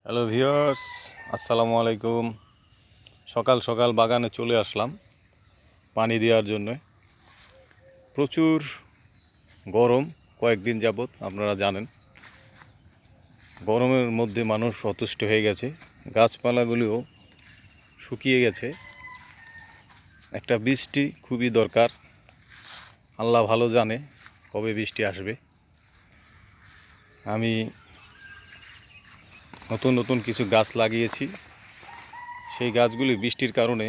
Hello viewers, আসসালামু আলাইকুম। সকাল সকাল বাগানে চলে আসলাম পানি দেওয়ার জন্য। প্রচুর গরম কয়েকদিন যাবত, আপনারা জানেন। গরমের মধ্যে মানুষ অতিষ্ঠ হয়ে গেছে, গাছপালাগুলিও শুকিয়ে গেছে। একটা বৃষ্টি খুবই দরকার। আল্লাহ ভালো জানে কবে বৃষ্টি আসবে। আমি নতুন নতুন কিছু গাছ লাগিয়েছি। সেই গাছগুলি বৃষ্টির কারণে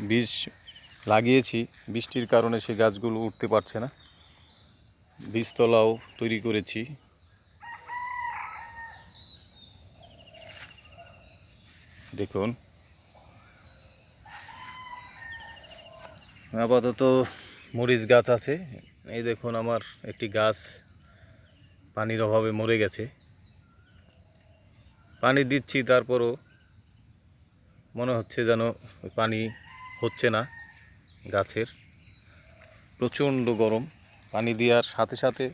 বীজ লাগিয়েছি, বৃষ্টির কারণে সেই গাছগুলো উঠতে পারছে না। বীজতলাও তৈরি করেছি। দেখুন, আপাতত মরিচ গাছ আছে। এই দেখুন, আমার একটি গাছ পানির অভাবে মরে গেছে। পানি দিচ্ছি, তারপরও মনে হচ্ছে যেন পানি হচ্ছে না গাছের। প্রচণ্ড গরম। পানি দেওয়ার সাথে সাথে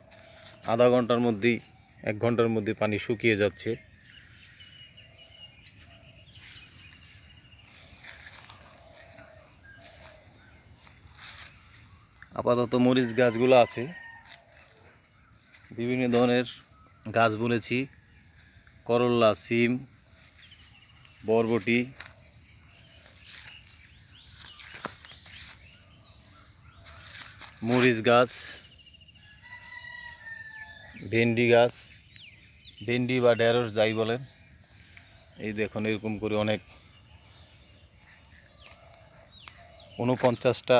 আধা ঘন্টার মধ্যেই 1 ঘন্টার মধ্যে পানি শুকিয়ে যাচ্ছে। আপাতত মরিচ গাছগুলো আছে। বিভিন্ন ধরনের গাছ বলেছি, করল্লা, সিম, বরবটি, মরিচ গাছ, ভেন্ডি গাছ, ভেন্ডি বা ঢেঁড়স যাই বলেন। এই দেখুন, এরকম করে অনেক 49টা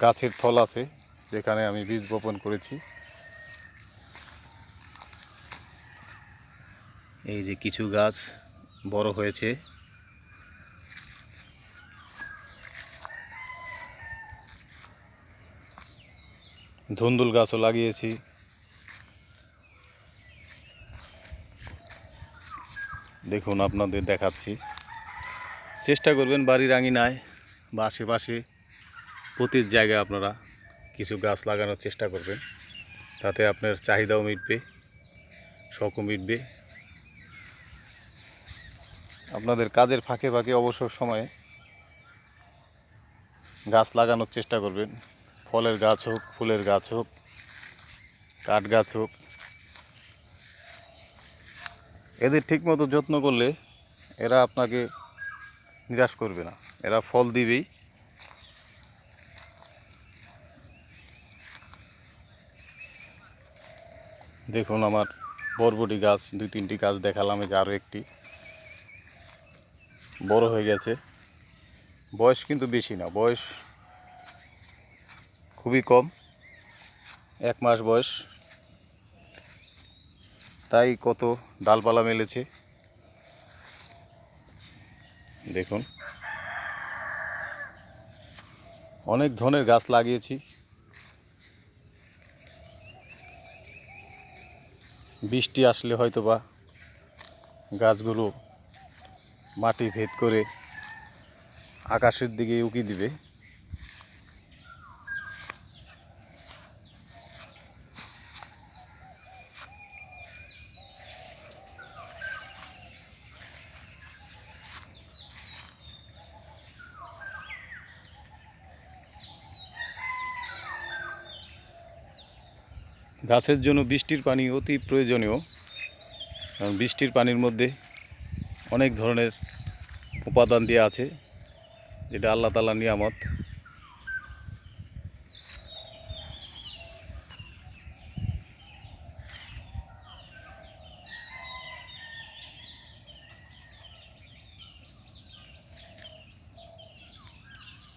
গাছের থল আছে যেখানে আমি বীজ বপন করেছি। এই যে কিছু গাছ বড় হয়েছে। ধুন্দুল গাছও লাগিয়েছি। দেখুন, আপনাদের দেখাচ্ছি। চেষ্টা করবেন বাড়ির আঙিনায় বা আশেপাশে প্রতি জায়গায় আপনারা কিছু গাছ লাগানোর চেষ্টা করবেন। তাতে আপনার চাহিদাও মিটবে, শখও মিটবে। আপনাদের কাজের ফাঁকে ফাঁকে অবসর সময়ে গাছ লাগানোর চেষ্টা করবেন। ফলের গাছ হোক, ফুলের গাছ হোক, কাঠ গাছ হোক। এদের ঠিকমতো যত্ন করলে এরা আপনাকে নিরাশ করবে না, এরা ফল দিবেই। দেখুন, আমার বরবটি গাছ 2-3টি গাছ দেখালাম, এই যে আরও একটি বড় হয়ে গেছে। বয়স কিন্তু বেশি না, বয়স খুবই কম, 1 মাস বয়স। তাই কত ডালপালা মেলেছে দেখুন। অনেক ধরনের গাছ লাগিয়েছি। বৃষ্টি আসলে হয়তোবা গাছগুলো মাটি ভেদ করে আকাশের দিকে উকি দিবে। গাছের জন্য বৃষ্টির পানি অতি প্রয়োজনীয়, কারণ বৃষ্টির পানির মধ্যে অনেক ধরনের উপাদান দেওয়া আছে, যেটা আল্লাহ তাআলার নিয়ামত।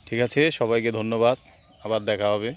ঠিক আছে, সবাইকে ধন্যবাদ। আবার দেখা হবে।